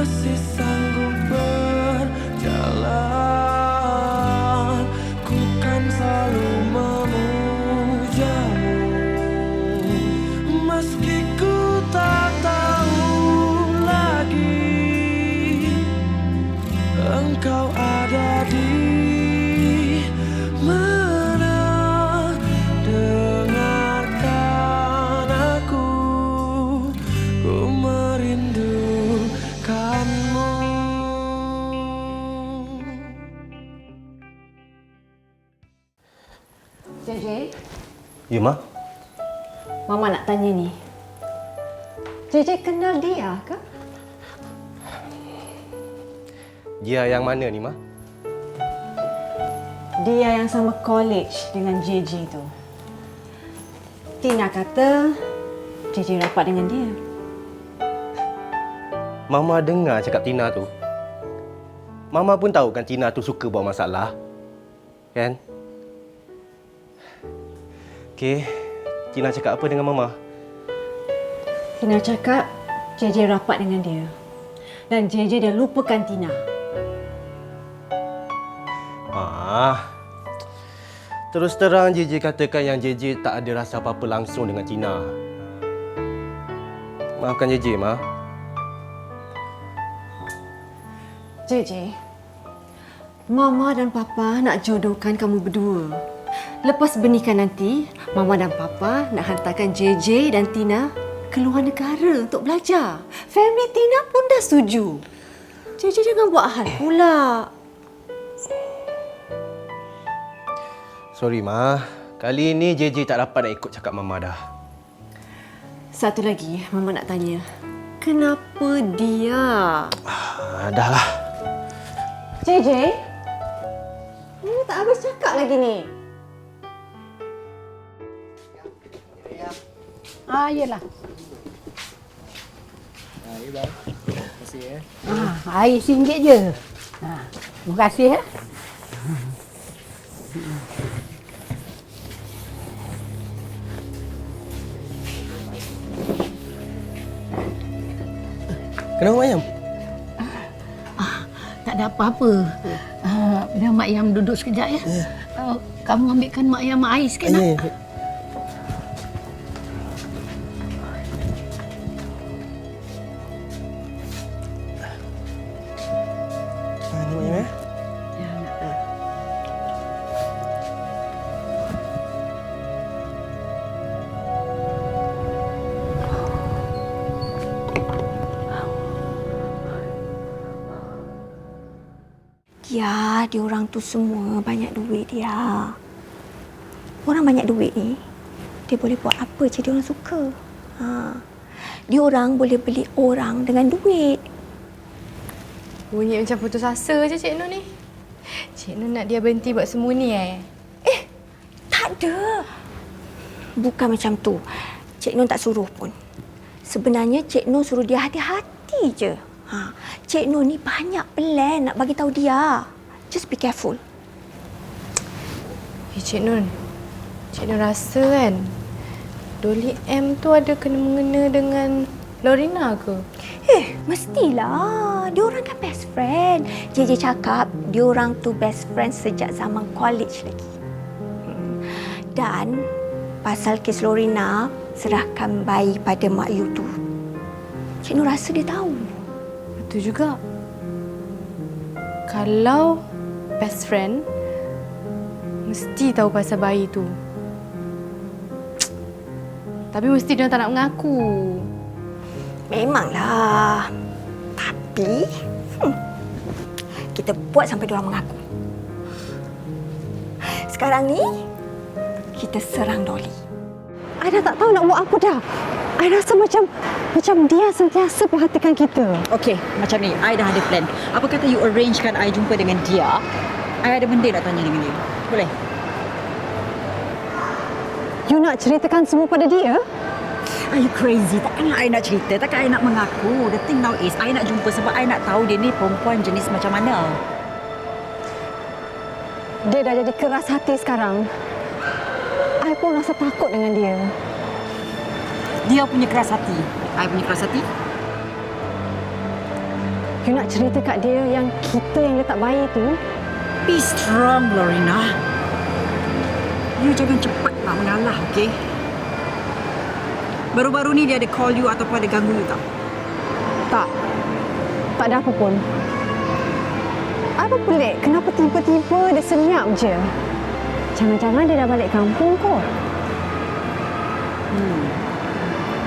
masih sanggup berjalan, ku kan selalu memujamu. Meski ku tak tahu lagi engkau ada di mana, dengarkan aku, ku merindukanmu. JJ, Ya, Ma? Mama nak tanya ni. JJ kenal dia ke? Dia yang mana ni, Ma? Dia yang sama college dengan JJ tu. Tina kata JJ rapat dengan dia. Mama dengar cakap Tina tu. Mama pun tahu kan Tina tu suka buat masalah. Kan? Okey, Tina cakap apa dengan Mama? Tina cakap JJ rapat dengan dia. Dan JJ dah lupakan Tina. Terus terang JJ katakan yang JJ tak ada rasa apa-apa langsung dengan Tina. Maafkan JJ, Ma. JJ, Mama dan Papa nak jodohkan kamu berdua. Lepas bernikah nanti, Mama dan Papa nak hantarkan JJ dan Tina ke luar negara untuk belajar. Family Tina pun dah setuju. JJ jangan buat hal pula. Sorry, Ma. Kali ini JJ tak dapat nak ikut cakap Mama dah. Satu lagi, Mama nak tanya. Kenapa dia? Dah lah. JJ, Mama tak habis cakap lagi ni. Yelah. Ya, bang. Terima kasih ya. Air RM1 je. Terima kasih ya. Kenapa, Mak Yam? Tak ada apa-apa. Biar Mak Yam duduk sekejap ya. Kamu ambilkan Mak Yam air sikit nak? Ya. Ni, Mak Yam, ya? Ya, diorang tu semua banyak duit dia. Orang banyak duit ni, dia boleh buat apa je diorang suka. Diorang boleh beli orang dengan duit. Bunyi macam putus asa je Cik Nur ni. Cik Nur nak dia berhenti buat semua ni Tak ada. Bukan macam tu. Cik Nur tak suruh pun. Sebenarnya Cik Nur suruh dia hati-hati je. Cik Nur ni banyak plan nak bagi tahu dia. Just be careful. Cik Nur rasa kan Dolly M tu ada kena-mengena dengan Lorena ke? Mestilah. Diorang kan best friend. JJ cakap diorang tu best friend sejak zaman college lagi. Dan pasal kes Lorena serahkan bayi pada Mak Yu tu, Cik Nur rasa dia tahu. Betul juga. Kalau best friend, mesti tahu pasal bayi tu. Tapi mesti dia tak nak mengaku. Memanglah. Tapi kita buat sampai diorang mengaku. Sekarang ni kita serang Dolly. I dah tak tahu nak buat apa dah. I rasa macam dia sentiasa perhatikan kita. Okey, macam ni. I dah ada plan. Apa kata you arrangekan I jumpa dengan dia? I ada benda nak tanya dengan dia. Boleh? You nak ceritakan semua pada dia? Are you crazy? Takkanlah I nak cerita. Takkan I nak mengaku. The thing now is I nak jumpa sebab I nak tahu dia ni perempuan jenis macam mana. Dia dah jadi keras hati sekarang. I pun rasa takut dengan dia. Dia punya keras hati. I punya keras hati. You nak cerita kat dia yang kita yang letak bayi tu? Be strong, Lorena. You jangan cepat nak mengalah, okey? Baru-baru ni dia ada call you ataupun ada ganggu you tak? Tak. Tak ada apa pun. Apa pelik? Kenapa tiba-tiba dia senyap je? Jangan-jangan dia dah balik kampung kot.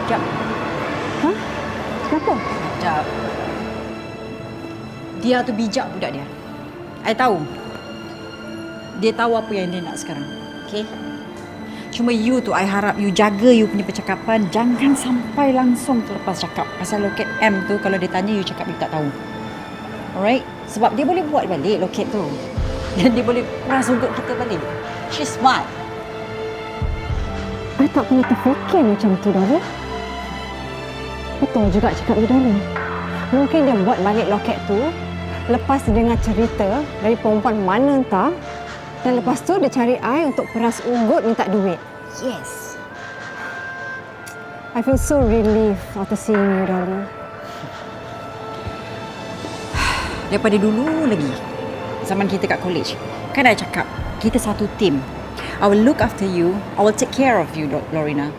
Sekejap. Hah? Kenapa? Sekejap. Dia tu bijak budak dia. I tahu. Dia tahu apa yang dia nak sekarang. Okey? Cuma you tu, I harap you jaga you punya percakapan. Jangan sampai langsung terlepas cakap. Pasal loket M tu, kalau dia tanya, you cakap you tak tahu. Alright? Sebab dia boleh buat balik loket tu. Dan dia boleh peras ugut kita balik. She's smart. I tak pernah terfikir macam tu, Dolly. Betul juga cakap you, Dolly. Mungkin dia buat balik loket tu lepas dia dengar cerita dari perempuan mana entah, dan lepas tu dia cari I untuk peras ugut minta duit. Yes. I feel so relieved after seeing you, Dolly. Daripada dulu lagi, zaman kita kat college, kan I cakap, kita satu team. I will look after you. I will take care of you, Lorena.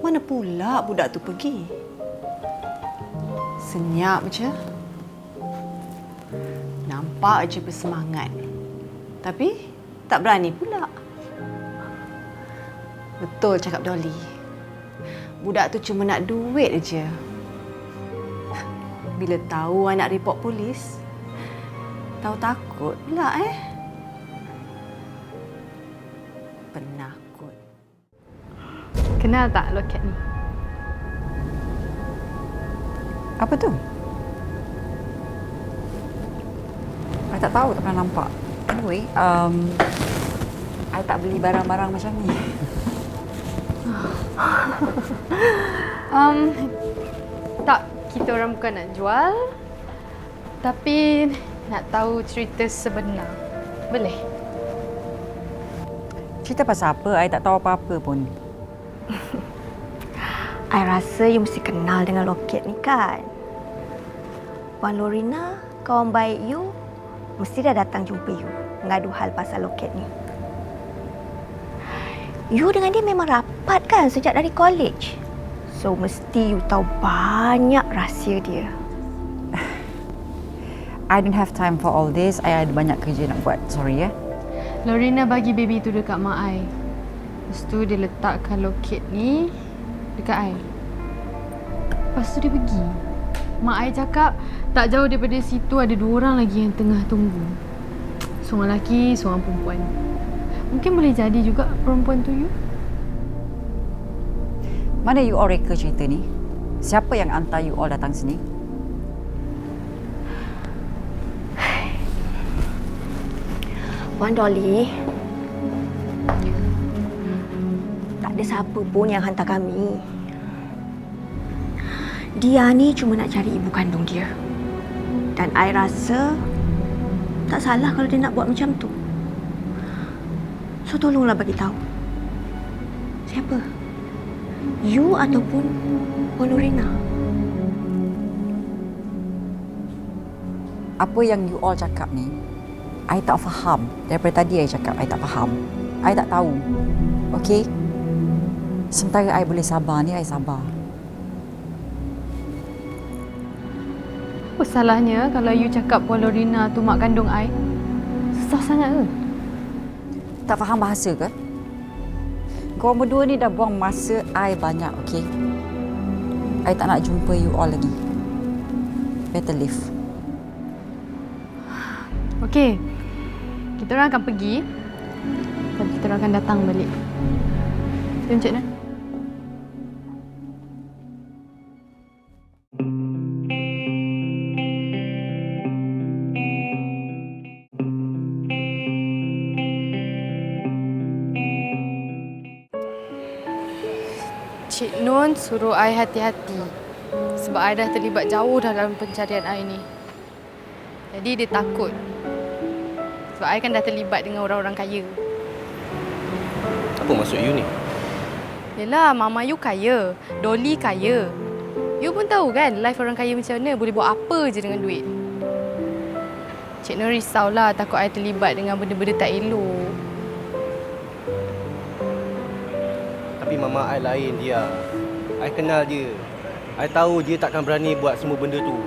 Mana pula budak tu pergi? Senyap je. Nampak je bersemangat. Tapi tak berani pula. Betul cakap Dolly. Budak tu cuma nak duit je. Bila tahu I nak report polis, tahu takut pula Penakut. Kenal tak loket ni? Apa tu? I tak tahu, tak pernah nampak. Anyway, I tak beli barang-barang macam ni. Tak, kita orang bukan nak jual. Tapi nak tahu cerita sebenar. Boleh? Cerita pasal apa? I tak tahu apa-apa pun. I rasa you mesti kenal dengan loket ni kan? Puan Lorena, kawan baik you, mesti dah datang jumpa you mengadu hal pasal loket ni. You dengan dia memang rapat kan sejak dari college? So, mesti you tahu banyak rahsia dia. I don't have time for all this. I ada banyak kerja nak buat. Sorry ya. Lorena bagi baby tu dekat mak I. Lepas tu dia letakkan loket ni dekat I. Lepas tu dia pergi. Mak I cakap tak jauh daripada situ ada 2 orang lagi yang tengah tunggu. Seorang lelaki, seorang perempuan. Mungkin boleh jadi juga perempuan tu you. Mana you all reka cerita ni? Siapa yang hantar you all datang sini? Puan Dolly, tak ada siapa pun yang hantar kami. Dia ni cuma nak cari ibu kandung dia. Dan I rasa tak salah kalau dia nak buat macam tu. So tolonglah bagi tahu. Siapa? You ataupun Puan Lorena? Apa yang you all cakap ni, I tak faham. Daripada tadi I cakap, I tak faham. I tak tahu. Okey? Sementara I boleh sabar ni, I sabar. Apa salahnya kalau you cakap Puan Lorena tu mak kandung I? Susah sangat ke? Tak faham bahasa ke? Korang berdua ni dah buang masa I banyak, okey? I tak nak jumpa you all lagi. Better leave. Okey. Kita orang akan pergi. Dan kita orang akan datang balik. Jom Cik Nan. pun suruh I hati-hati. Sebab I dah terlibat jauh dalam pencarian I ni. Jadi dia takut. Sebab I kan dah terlibat dengan orang-orang kaya. Apa maksud you ni? Yelah, Mama you kaya. Dolly kaya. You pun tahu kan life orang kaya macam mana. Boleh buat apa je dengan duit. Cik Nur risaulah takut I terlibat dengan benda-benda tak elok. Tapi mama I lain dia. I kenal dia. I tahu dia takkan berani buat semua benda tu.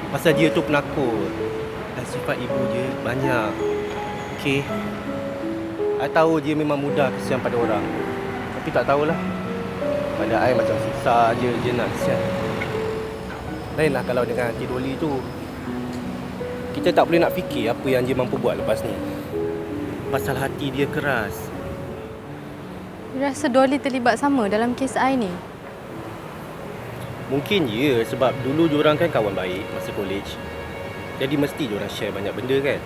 Pasal dia tu penakut. Dan sifat ibu dia banyak. Okay? I tahu dia memang mudah kesian pada orang. Tapi tak tahulah. Pada I macam susah je dia nak kesian. Lainlah kalau dengan Aunty Dolly tu. Kita tak boleh nak fikir apa yang dia mampu buat lepas ni. Pasal hati dia keras. You rasa Dolly terlibat sama dalam kes I ni? Mungkin ya, sebab dulu diorang kan kawan baik masa college. Jadi mesti diorang share banyak benda kan.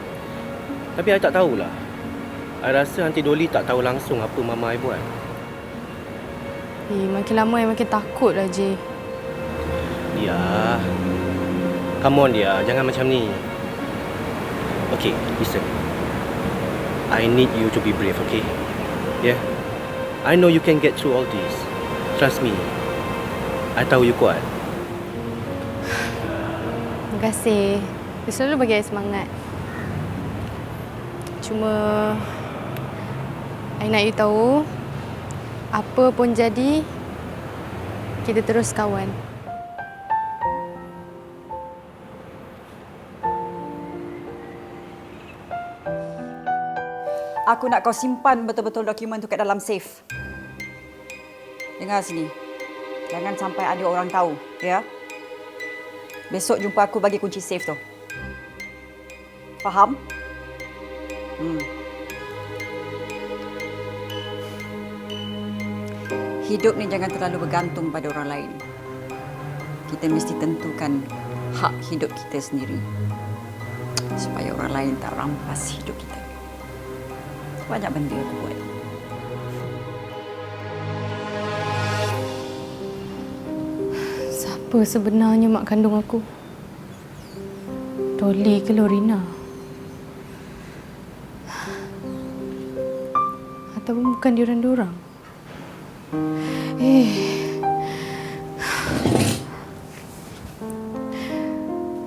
Tapi I tak tahulah. I rasa Aunty Dolly tak tahu langsung apa mama I buat. Makin lama I makin takut lah, Jay. Dia. Come on dia, jangan macam ni. Okay, listen. I need you to be brave, okay? Yeah? I know you can get through all this. Trust me. I tahu you kuat. Terima kasih. You selalu bagi I semangat. Cuma I nak you tahu, apa pun jadi, kita terus kawan. Aku nak kau simpan betul-betul dokumen tu kat dalam safe. Dengar sini. Jangan sampai ada orang tahu, ya? Besok jumpa aku bagi kunci safe tu. Faham? Hidup ni jangan terlalu bergantung pada orang lain. Kita mesti tentukan hak hidup kita sendiri. Supaya orang lain tak rampas hidup kita. Banyak benda aku buat. Siapa sebenarnya mak kandung aku? Dolly ke Lorina? Ataupun bukan diorang-diorang?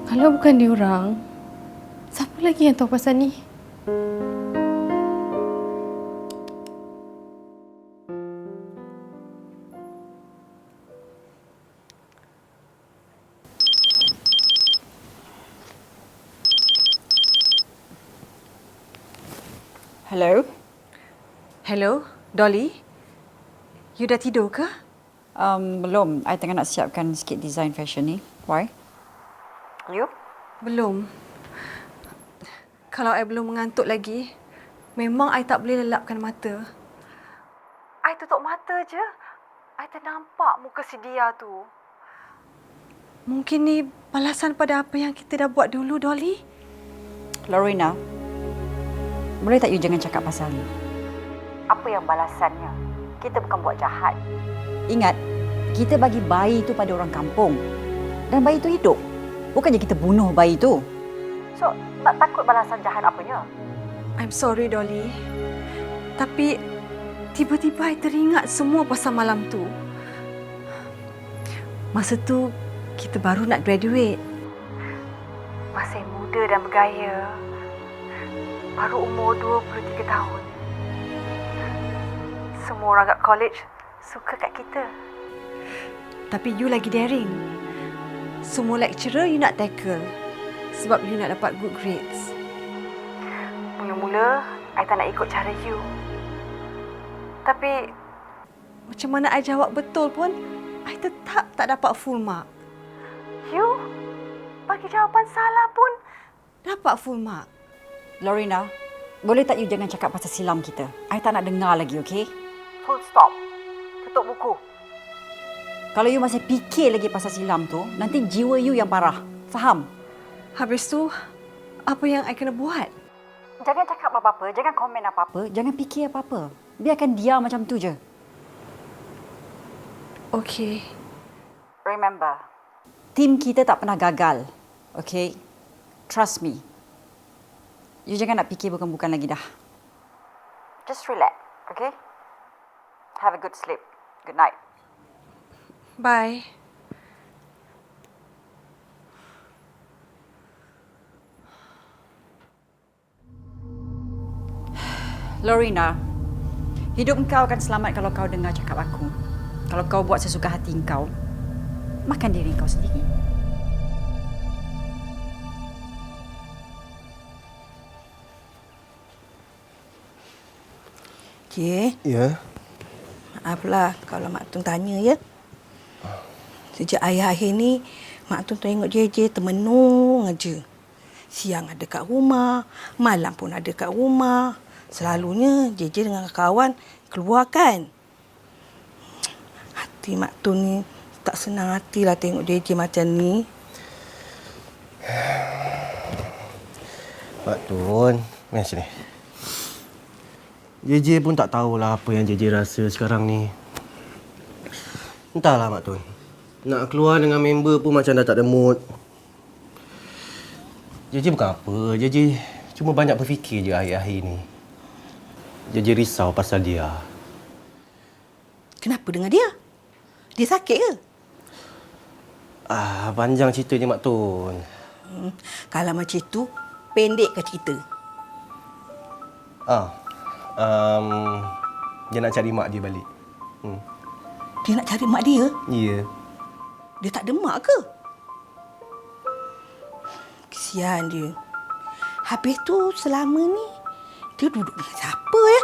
Kalau bukan diorang, siapa lagi yang tahu pasal ni? Hello? Hello, Dolly? You dah tidur ke? Belum. I tengah nak siapkan sikit design fashion ni. Why? You? Belum. Kalau I belum mengantuk lagi, memang I tak boleh lelapkan mata. I tutup mata je, I ternampak muka si Dia tu. Mungkin ni balasan pada apa yang kita dah buat dulu, Dolly? Lorena, boleh tak you jangan cakap pasal ni? Apa yang balasannya? Kita bukan buat jahat. Ingat, kita bagi bayi tu pada orang kampung. Dan bayi tu hidup. Bukannya kita bunuh bayi tu. So, tak takut balasan jahat apanya? I'm sorry, Dolly. Tapi, tiba-tiba I teringat semua pasal malam tu. Masa tu, kita baru nak graduate. Masih muda dan bergaya. Baru umur 23 tahun. Semua orang kat college suka kat kita. Tapi you lagi daring. Semua lecturer you nak tackle. Sebab you nak dapat good grades. Mula-mula, I tak nak ikut cara you. Tapi, macam mana I jawab betul pun, I tetap tak dapat full mark. You bagi jawapan salah pun dapat full mark. Lorena, boleh tak you jangan cakap pasal silam kita? I tak nak dengar lagi, okey? Full stop. Tutup buku. Kalau you masih fikir lagi pasal silam tu, nanti jiwa you yang parah. Faham? Habis tu, apa yang I kena buat? Jangan cakap apa-apa, jangan komen apa-apa, jangan fikir apa-apa. Biarkan dia macam tu je. Okey. Remember, tim kita tak pernah gagal. Okay? Trust me. You jangan nak fikir bukan-bukan lagi dah. Just relax, okay? Have a good sleep. Good night. Bye. Lorena, hidup kau akan selamat kalau kau dengar cakap aku. Kalau kau buat sesuka hati kau, makan diri kau sendiri. Cik, Ya. maaflah kalau Mak Tun tanya ya. Sejak akhir-akhir ni, Mak Tun tengok JJ termenung aja. Siang ada kat rumah, malam pun ada kat rumah. Selalunya JJ dengan kawan keluar kan. Hati Mak Tun ni tak senang hatilah tengok JJ macam ni. Mak Tun, mari sini. JJ pun tak tahulah apa yang JJ rasa sekarang ni. Entahlah Mak Tun. Nak keluar dengan member pun macam dah tak ada mood. JJ bukan apa. JJ cuma banyak berfikir je akhir-akhir ni. JJ risau pasal dia. Kenapa dengan dia? Dia sakit ke? Panjang ceritanya Mak Tun. Kalau macam tu, pendekkan cerita. Dia nak cari mak dia balik. Dia nak cari mak dia? Ya. Dia tak ada mak ke? Kesian dia. Habis tu selama ni, dia duduk dengan siapa ya?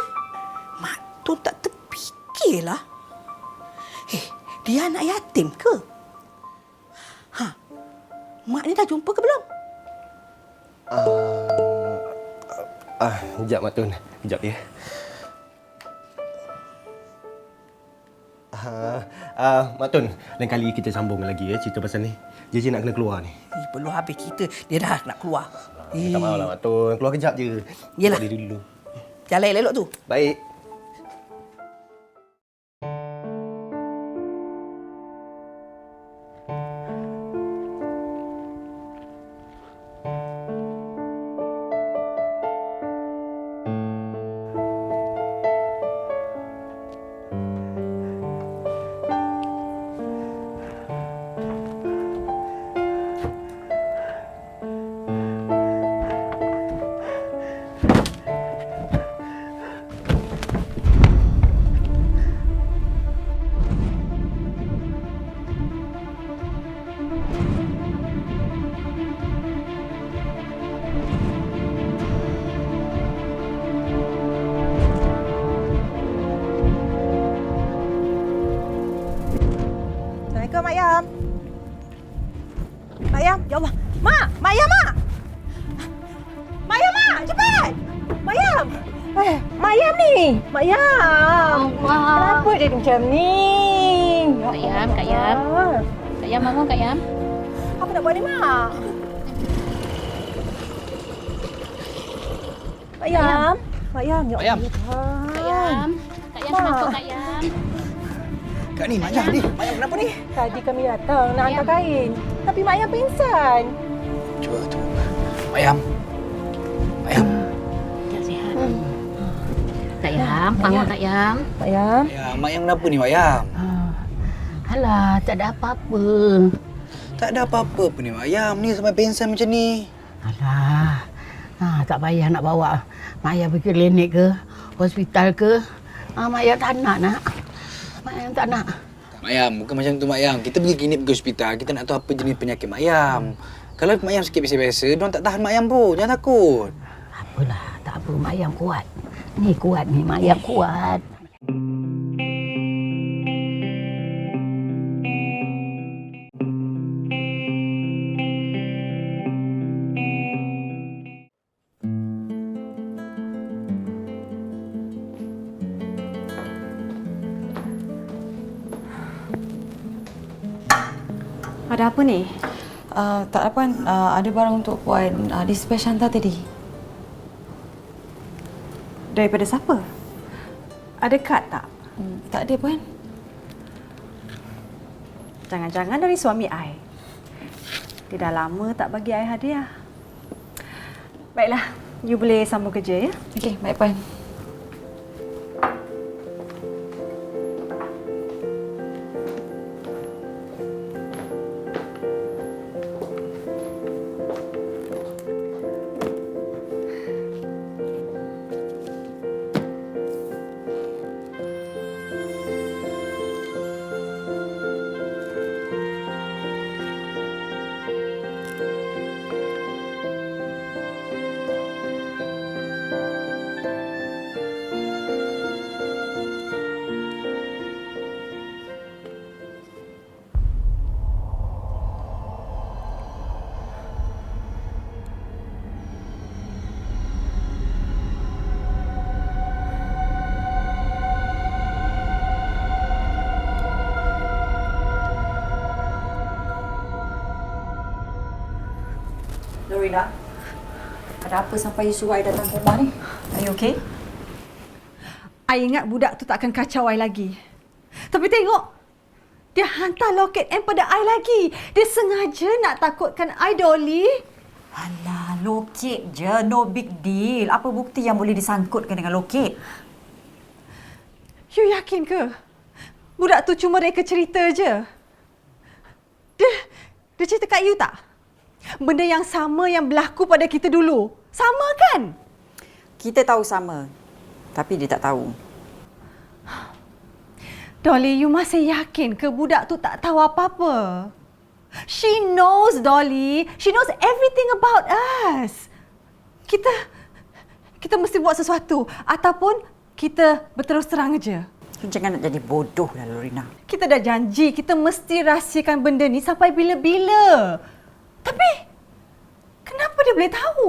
Mak Tun tak terfikirlah. Dia anak yatim ke? Mak ni dah jumpa ke belum? Sekejap Mak Tun. Sekejap ya. Mak Tun, lain kali kita sambung lagi ya cerita pasal ni. JJ nak kena keluar ni. Belum habis cerita, dia dah nak keluar. Minta maaf lah Mak Tun. Keluar kejap je. Yelah. Buat diri dulu. Jalan elok tu. Baik. Assalamualaikum, Mak Yam. Mak Yam, ya Allah. Mak! Mak Yam, Mak! Mak Yam, Mak! Cepat! Mak Yam! Mak Yam ni! Mak Yam! Allah. Kenapa dia macam ni? Kak Yam, Kak Yam. Kak Yam, bangun Kak Yam. Apa nak buat ni, Mak? Mak Yam! Mak Yam, ya Mak Yam. Allah. Kak Yam. Kak Yam, kenapa Kak Yam? Kak ni, Mak Yam ni. Mak Yam kenapa ni? Tadi kami datang nak hantar kain. Tapi Mak Yam pingsan. Cuba tu. Mak Yam. Mak Yam. Tak sihat. Kak Yam, bangun Kak Yam. Mak Yam. Mak Yam kenapa ni, Mak Yam? Alah, tak ada apa-apa. Tak ada apa-apa pun ni, Mak Yam. Ni sampai pingsan macam ni. Alah, tak payah nak bawa Mak Yam pergi klinik ke, hospital ke. Mak Yam tak nak. Mak Yam tak nak. Mak Yam, bukan macam tu Mak Yam. Kita pergi klinik, pergi hospital. Kita nak tahu apa jenis penyakit Mak Yam. Kalau Mak Yam sikit biasa-biasa, diorang tak tahan Mak Yam pun. Jangan takut. Apalah, tak apa. Mak Yam kuat. Ni kuat ni, Mak Yam kuat. Ada apa ni? Tak apa, ada barang untuk Puan dispatch hantar tadi. Daripada siapa? Ada kad tak? Tak ada, Puan. Jangan-jangan dari suami I. Dia dah lama tak bagi I hadiah. Baiklah, you boleh sambung kerja ya. Okey, baik Puan. Lorena, ada apa sampai you suruh I datang ke rumah ni? Are you okay? I ingat budak tu tak akan kacau I lagi. Tapi tengok, dia hantar loket M pada I lagi. Dia sengaja nak takutkan I, Dolly. Alah, loket je. No big deal. Apa bukti yang boleh disangkutkan dengan loket? You yakin ke? Budak tu cuma reka cerita je. Dia cerita kat you tak? Benda yang sama yang berlaku pada kita dulu. Sama kan? Kita tahu sama. Tapi dia tak tahu. Dolly, you masih yakin ke budak tu tak tahu apa-apa? She knows, Dolly. She knows everything about us. Kita mesti buat sesuatu. Ataupun kita berterus terang aja. Jangan nak jadi bodoh lah, Lorena. Kita dah janji kita mesti rahsiakan benda ni sampai bila-bila. Tapi, kenapa dia boleh tahu?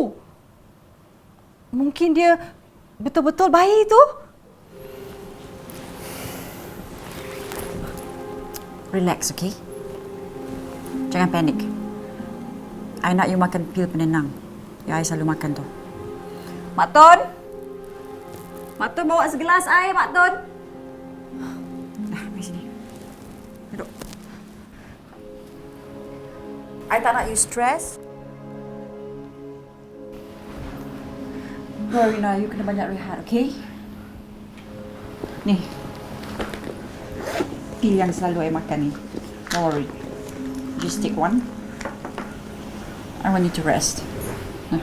Mungkin dia betul-betul bayi tu. Relax, okay? Jangan panik. I nak you makan pil penenang. Yang I selalu makan tu. Mak Tun! Mak Tun bawa segelas air, Mak Tun. Mari sini. Duduk. I tak nak you stress. Lorena, you kena banyak rehat, okay? Ni. Pil yang selalu I makan ni. Don't worry. Just take one. I want you to rest. Nah.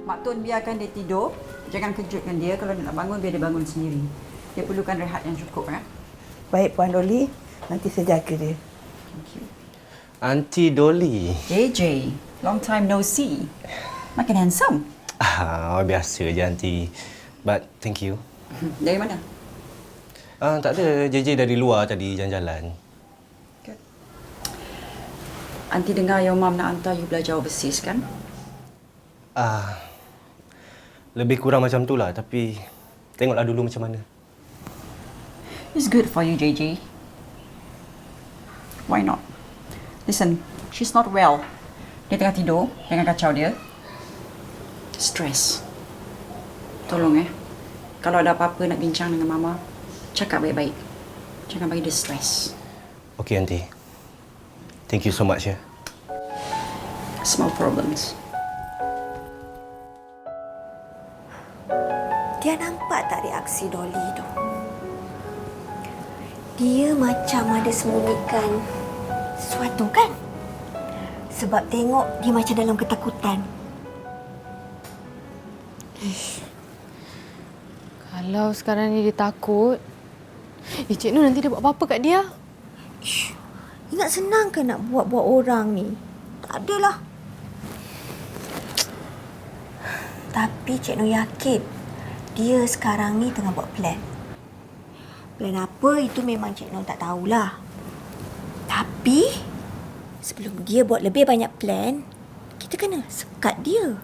Mak Tun biarkan dia tidur. Jangan kejutkan dia. Kalau dia nak bangun, biar dia bangun sendiri. Dia perlukan rehat yang cukup, kan? Baik Puan Dolly, nanti saya jaga dia. Thank you. Aunty Dolly. JJ, long time no see. Makin handsome. Biasa je Aunty. But thank you. Dari mana? Tak ada. JJ dari luar tadi jalan-jalan. Good. Aunty dengar your mum nak hantar you belajar overseas, kan? Lebih kurang macam tu lah. Tapi tengoklah dulu macam mana. It's good for you, JJ. Why not? Listen, she's not well. Dia tengah tidur. Jangan kacau dia. Stress. Tolong kalau ada apa-apa nak bincang dengan Mama, cakap baik-baik. Jangan bagi dia stress. Okay, Aunty. Thank you so much, ya. Small problems. Dia nampak tak reaksi Dolly tu? Dia macam ada sembunyikan sesuatu kan? Sebab tengok dia macam dalam ketakutan. Kalau sekarang ni dia takut, Cik Nur nanti dia buat apa-apa kat dia? Ingat senang ke nak buat-buat orang ni? Tak adalah. Tapi Cik Nur yakin dia sekarang ni tengah buat plan. Plan apa itu memang Cik Nur tak tahulah. Tapi sebelum dia buat lebih banyak plan, kita kena sekat dia.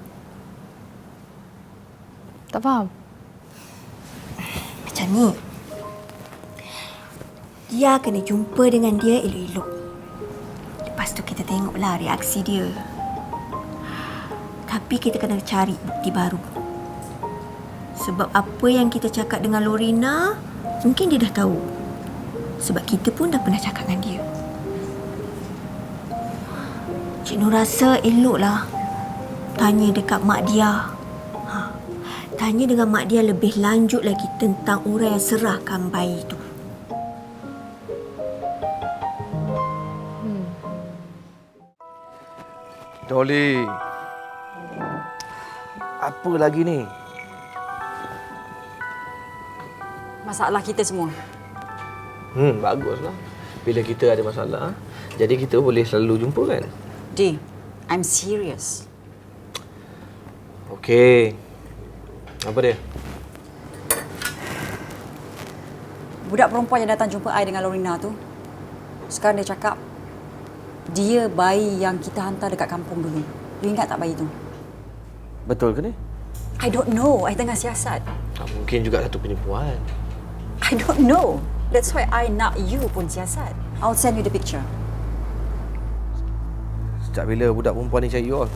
Tak faham? Macam ni. Dia kena jumpa dengan dia elok-elok. Lepas tu kita tengoklah reaksi dia. Tapi kita kena cari bukti baru. Sebab apa yang kita cakap dengan Lorena, mungkin dia dah tahu. Sebab kita pun dah pernah cakap dengan dia. Cik Nur rasa eloklah tanya dekat mak dia. Tanya dengan mak dia lebih lanjut lagi tentang orang yang serahkan bayi tu. Dolly. Apa lagi ni? Masalah kita semua. Baguslah. Bila kita ada masalah, jadi kita boleh selalu jumpa kan? D, I'm serious. Okey. Apa dia? Budak perempuan yang datang jumpa I dengan Lorena tu, sekarang dia cakap dia bayi yang kita hantar dekat kampung dulu. You ingat tak bayi tu? Betul ke ni? I don't know. I tengah siasat. Mungkin juga satu penipuan. I don't know. That's why I nak you pun siasat. I'll send you the picture. Sejak bila budak perempuan ni cari you all?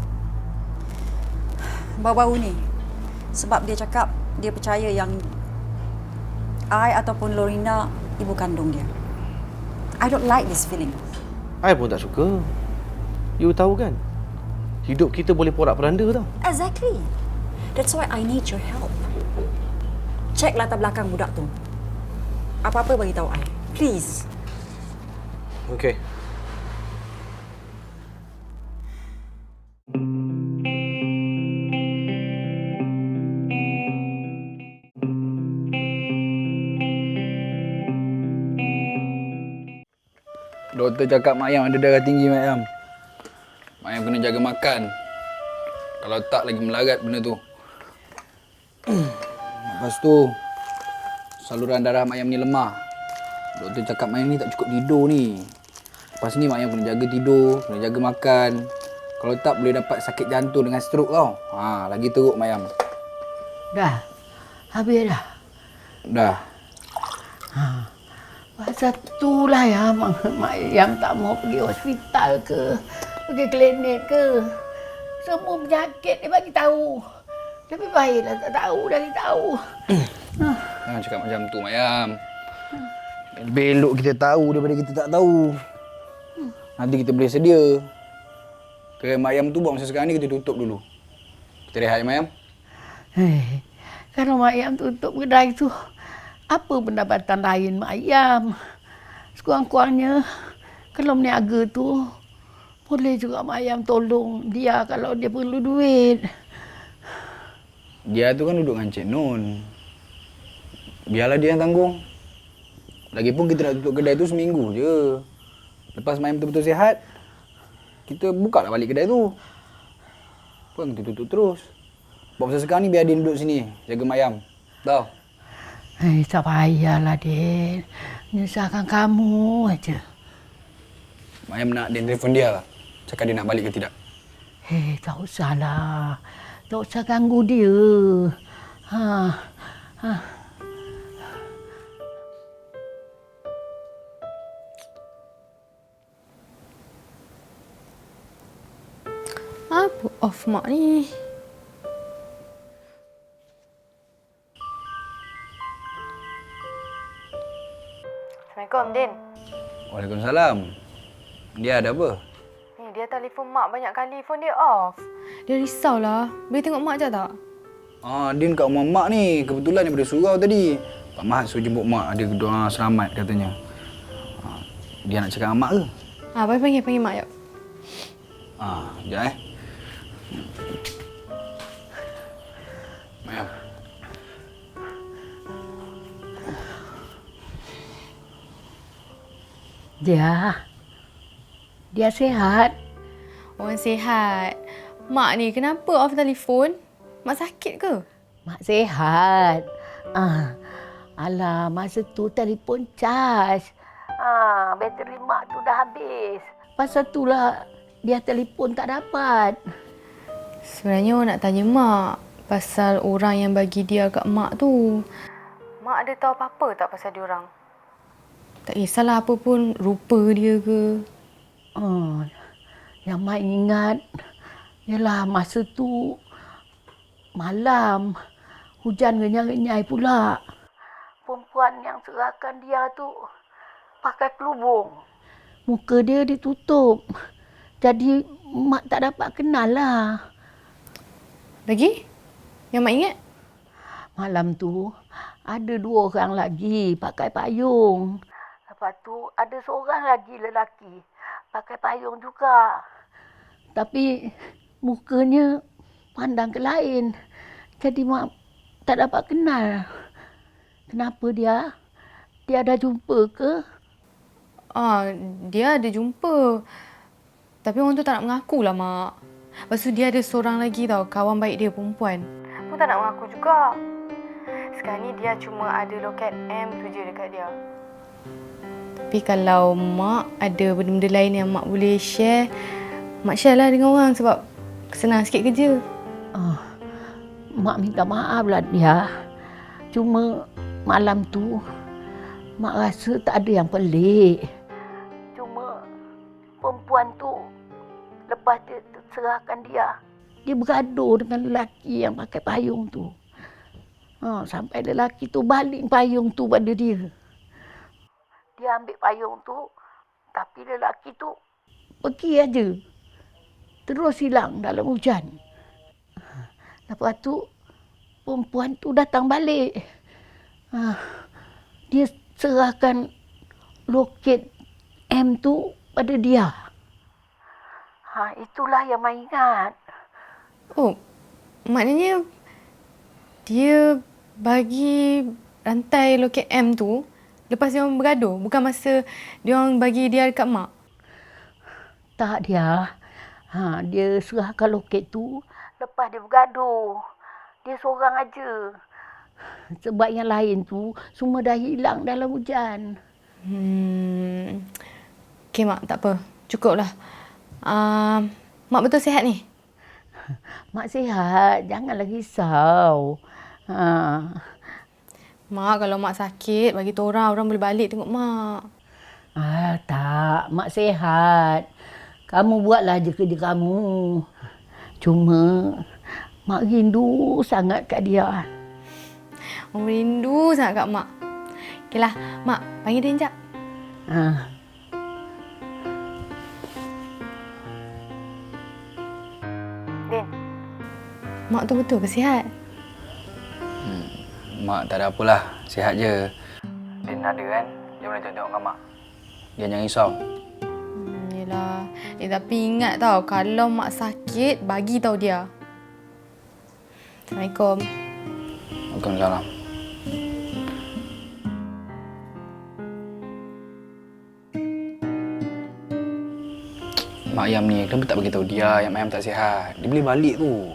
Baru-baru ni. Sebab dia cakap dia percaya yang I ataupun Lorena ibu kandung dia. I don't like this feeling. I pun tak suka. You tahu kan? Hidup kita boleh porak-peranda tau. Exactly. That's why I need your help. Cek latar belakang budak tu. Apa-apa bagi tahu I. Please. Okey. Doktor cakap Mak Ayam ada darah tinggi, Mak Ayam. Mak Ayam kena jaga makan. Kalau tak lagi melarat benda tu. Lepas tu, saluran darah Mak Ayam ni lemah. Doktor cakap Mak Ayam ni tak cukup tidur ni. Lepas ni Mak Ayam kena jaga tidur, kena jaga makan. Kalau tak boleh dapat sakit jantung dengan stroke tau. Lagi teruk Mak Ayam. Dah. Habis dah. Dah. Pasal itulah ya Mak Ayam tak mau pergi hospital ke, pergi klinik ke. Semua penyakit dia bagi tahu. Lebih baiklah tak tahu dari tahu. Jangan cakap macam tu, Mak Ayam. Lebih elok kita tahu daripada kita tak tahu. Nanti kita boleh sedia. Kedai Mak Ayam tu buat masa sekarang ni kita tutup dulu. Kita rehat, Mak Ayam. Kalau Mak Ayam tutup kedai tu, apa pendapatan lain Mak Ayam? Sekurang-kurangnya, kalau meniaga tu, boleh juga Mak Ayam tolong dia kalau dia perlu duit. Dia tu kan duduk dengan Cik Nun. Biarlah dia yang tanggung. Lagipun kita nak tutup kedai tu seminggu je. Lepas Mak Ayam betul-betul sihat, kita buka lah balik kedai tu. Bukan kita tutup terus. Buat masa sekarang ni biar Din duduk sini, jaga Mak Ayam. Tahu? Tak payahlah, Din. Menyusahkan kamu aja. Mak Ayam nak Din telefon dia lah. Cakap dia nak balik ke tidak. Tak usahlah. Tak usah ganggu dia. Apa off mak ni? Assalamualaikum, Din. Waalaikumsalam. Dia ada apa? Ni dia telefon mak banyak kali, phone dia off. Dia risaulah. Boleh tengok mak je tak? Din kat rumah mak ni. Kebetulan daripada surau tadi. Pak Mahat suruh jemput mak. Ada doa selamat katanya. Dia nak cakap dengan mak ke? Panggil mak jap. Sekejap Mak Ayam. Dia sihat. Orang sihat. Mak ni kenapa off telefon? Mak sakit ke? Mak sihat. Alah, masa tu telefon charge. Bateri mak tu dah habis. Pasal itulah dia telefon tak dapat. Sebenarnya orang nak tanya mak pasal orang yang bagi dia kat mak tu. Mak ada tahu apa-apa tak pasal dia orang? Tak kisahlah apa pun rupa dia ke. Yang mak ingat Yalah, masa tu malam. Hujan renyai-renyai pula. Perempuan yang serahkan dia tu pakai kelubung. Muka dia ditutup. Jadi mak tak dapat kenal lah. Lagi? Yang mak ingat? Malam tu ada 2 orang lagi pakai payung. Lepas tu ada seorang lagi lelaki pakai payung juga. Tapi mukanya pandang ke lain. Jadi mak tak dapat kenal. Kenapa dia? Dia ada jumpa ke? Dia ada jumpa. Tapi orang tu tak nak mengaku lah, Mak. Lepas tu dia ada seorang lagi tau, kawan baik dia perempuan. Pun tak nak mengaku juga. Sekarang ni dia cuma ada loket M tu je dekat dia. Tapi kalau Mak ada benda-benda lain yang Mak boleh share, Mak share lah dengan orang sebab senang sikit kerja. Mak minta maaf lah dia. Cuma malam tu Mak rasa tak ada yang pelik. Cuma perempuan tu lepas dia serahkan dia, dia bergaduh dengan lelaki yang pakai payung tu. Sampai lelaki tu baling payung tu pada dia. Dia ambil payung tu, tapi lelaki tu pergi aja. Terus hilang dalam hujan. Lepas tu perempuan tu datang balik. Dia serahkan loket M tu pada dia. Itulah yang Mak ingat. Oh, maknanya dia bagi rantai loket M tu lepas dia orang bergaduh, bukan masa dia orang bagi dia dekat Mak. Tak dia. Dia serahkan loket tu lepas dia bergaduh. Dia seorang aja. Sebab yang lain tu semua dah hilang dalam hujan. Okey Mak, tak apa. Cukuplah. Mak betul sihat ni? Mak sihat. Janganlah risau. Mak, kalau Mak sakit, bagi tahu orang boleh balik tengok Mak. Tak. Mak sihat. Kamu buatlah je kerja kamu. Cuma Mak rindu sangat kat dia. Rindu sangat kat Mak. Okeylah, Mak, panggil dia sekejap. Din, Mak tu betul ke sihat? Mak tak ada apalah. Sihat je. Din ada kan? Dia boleh tengok kat Mak. Dia jangan risau. Yelah. Tapi ingat tau, kalau Mak sakit, bagi tahu dia. Assalamualaikum. Waalaikumsalam. Mak Ayam ni kenapa tak beritahu dia yang Mak Ayam tak sihat? Dia boleh balik tu.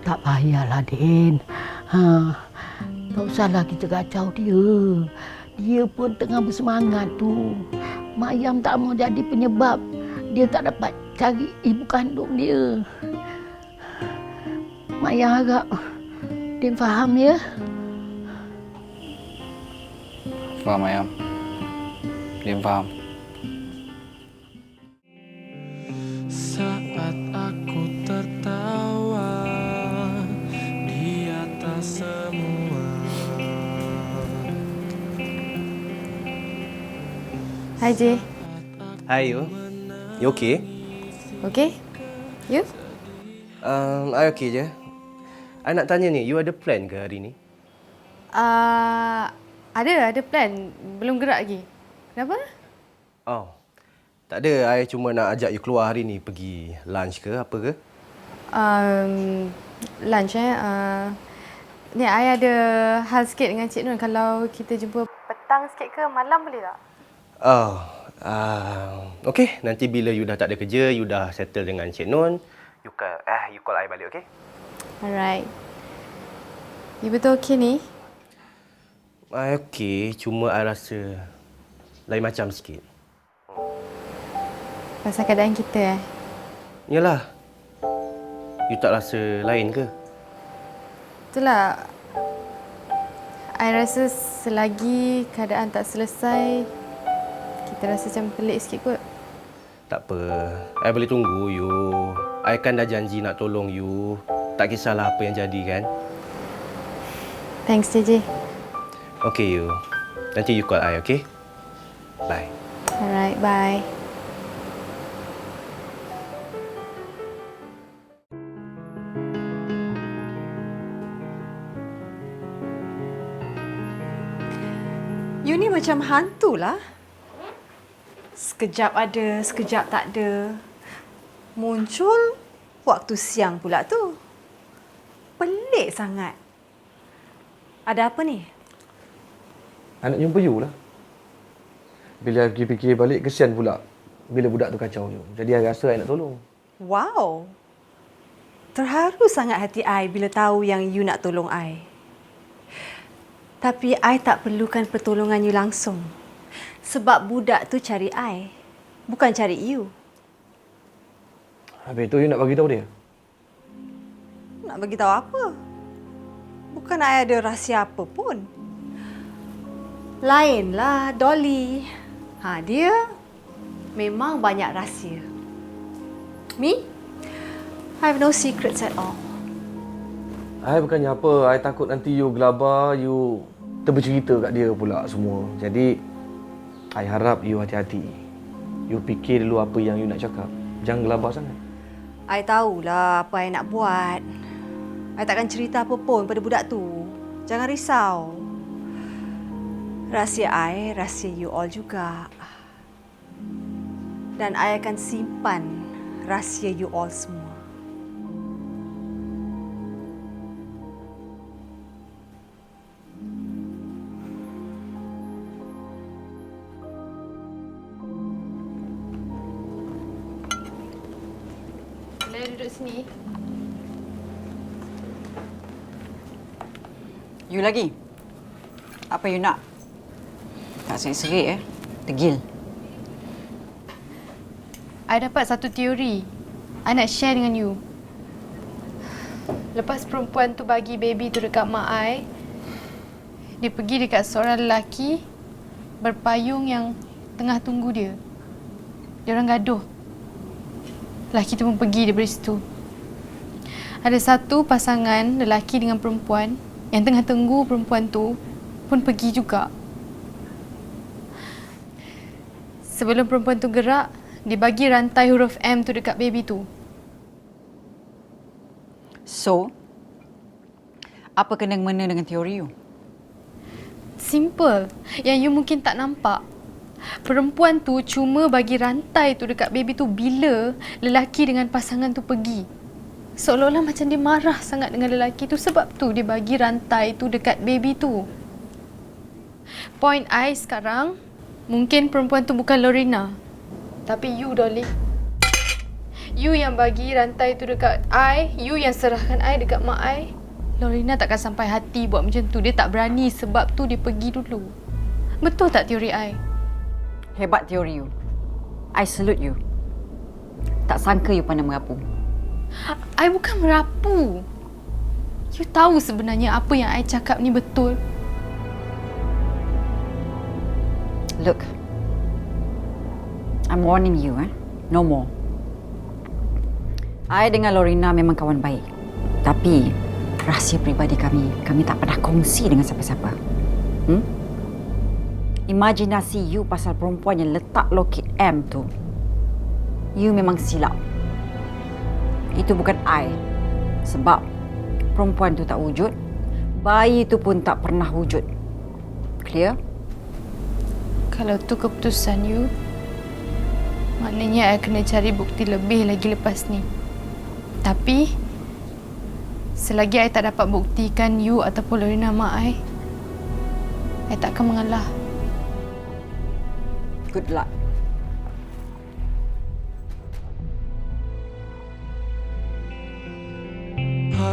Tak payahlah, Din. Tak usahlah kita kacau dia. Dia pun tengah bersemangat tu. Mak Ayam tak mau jadi penyebab dia tak dapat cari ibu kandung dia. Mak Ayam harap Din faham ya. Faham Ayam. Din faham. Saat aku tertawa di atas semua. Hai J. Hai you. You okay? Okay? You? I okay je. I nak tanya ni, you ada plan ke hari ni? Ada plan. Belum gerak lagi. Kenapa? Oh. Tak ada, I cuma nak ajak you keluar hari ni pergi lunch ke apa ke? Lunch ni I ada hal sikit dengan Cik Nun. Kalau kita jumpa petang sikit ke malam boleh tak? Okay, nanti bila you dah tak ada kerja, you dah settle dengan Cik Nun, you call I balik, okay? Alright. You betul okay ni? I okay, cuma I rasa lain macam sikit. Pasal keadaan kita Yalah. You tak rasa lain ke? Itulah. I rasa selagi keadaan tak selesai, kita rasa macam pelik sikit kot. Tak apa. I boleh tunggu you. I kan dah janji nak tolong you. Tak kisahlah apa yang jadi kan. Thanks, JJ. Okay you. Nanti you call I, okay? Bye. Alright, bye. You ni macam hantu lah. Sekejap ada, sekejap tak ada. Muncul waktu siang pula tu. Pelik sangat. Ada apa ni? I nak jumpa you lah. Bila I fikir balik, kesian pula bila budak tu kacau you. Jadi I rasa I nak tolong. Wow. Terharu sangat hati I bila tahu yang you nak tolong I. Tapi I tak perlukan pertolongan you langsung. Sebab budak tu cari I, bukan cari you. Habis tu you nak bagi tahu dia? Nak bagi tahu apa? Bukan I ada rahsia apa pun. Lainlah Dolly. Dia memang banyak rahsia. Me? I have no secrets at all. I bukannya apa, I takut nanti you gelabar, you terbercerita kat dia pula semua. Jadi, I harap you hati-hati. You fikir dulu apa yang you nak cakap. Jangan gelabar sangat. I tahulah apa I nak buat. I takkan cerita apa pun pada budak tu. Jangan risau. Rahsia I, rahsia you all juga. Dan I akan simpan rahsia you all semua. Boleh duduk sini? You lagi? Apa you nak? Tak serik-serik Degil. I dapat satu teori. I nak share dengan you. Lepas perempuan tu bagi baby tu dekat mak I, dia pergi dekat seorang lelaki berpayung yang tengah tunggu dia. Dia orang gaduh. Lelaki tu pun pergi daripada situ. Ada satu pasangan lelaki dengan perempuan yang tengah tunggu perempuan tu pun pergi juga. Sebelum perempuan tu gerak, dia bagi rantai huruf M tu dekat baby tu. So, apa kena-mena dengan teori you? Simple. Yang you mungkin tak nampak. Perempuan tu cuma bagi rantai tu dekat baby tu bila lelaki dengan pasangan tu pergi. Seolah-olah macam dia marah sangat dengan lelaki tu, sebab tu dia bagi rantai tu dekat baby tu. Point I sekarang, mungkin perempuan tu bukan Lorena, tapi you, Dolly. You yang bagi rantai tu dekat I, you yang serahkan I dekat mak I. Lorena takkan sampai hati buat macam tu. Dia tak berani, sebab tu dia pergi dulu. Betul tak teori I? Hebat teori you. I salute you. Tak sangka you pandai merapu. I bukan merapu. You tahu sebenarnya apa yang I cakap ni betul. Look, I'm warning you, no more. I dengan Lorena memang kawan baik. Tapi, rahsia peribadi kami tak pernah kongsi dengan siapa-siapa. Imajinasi you pasal perempuan yang letak loket M tu, you memang silap. Itu bukan I. Sebab perempuan tu tak wujud, bayi tu pun tak pernah wujud. Clear? Kalau tu keputusan you, maknanya I kena cari bukti lebih lagi lepas ni. Tapi, selagi I tak dapat buktikan you ataupun Lorena mak I tak akan mengalah. Good luck.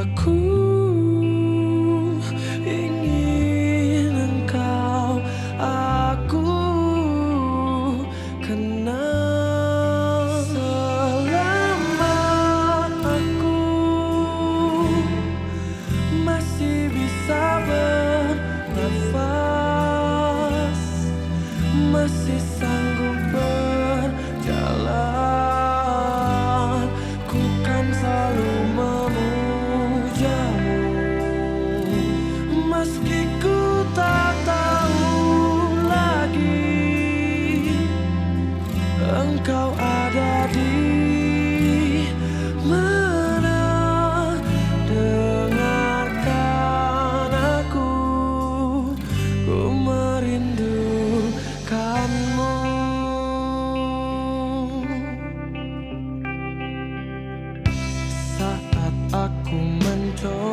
Aku ingin engkau, aku kenal selama aku masih bisa bernafas, masih sanggup berjalan. Ku kan engkau ada di mana. Dengarkan aku, ku merindukanmu. Saat aku mencoba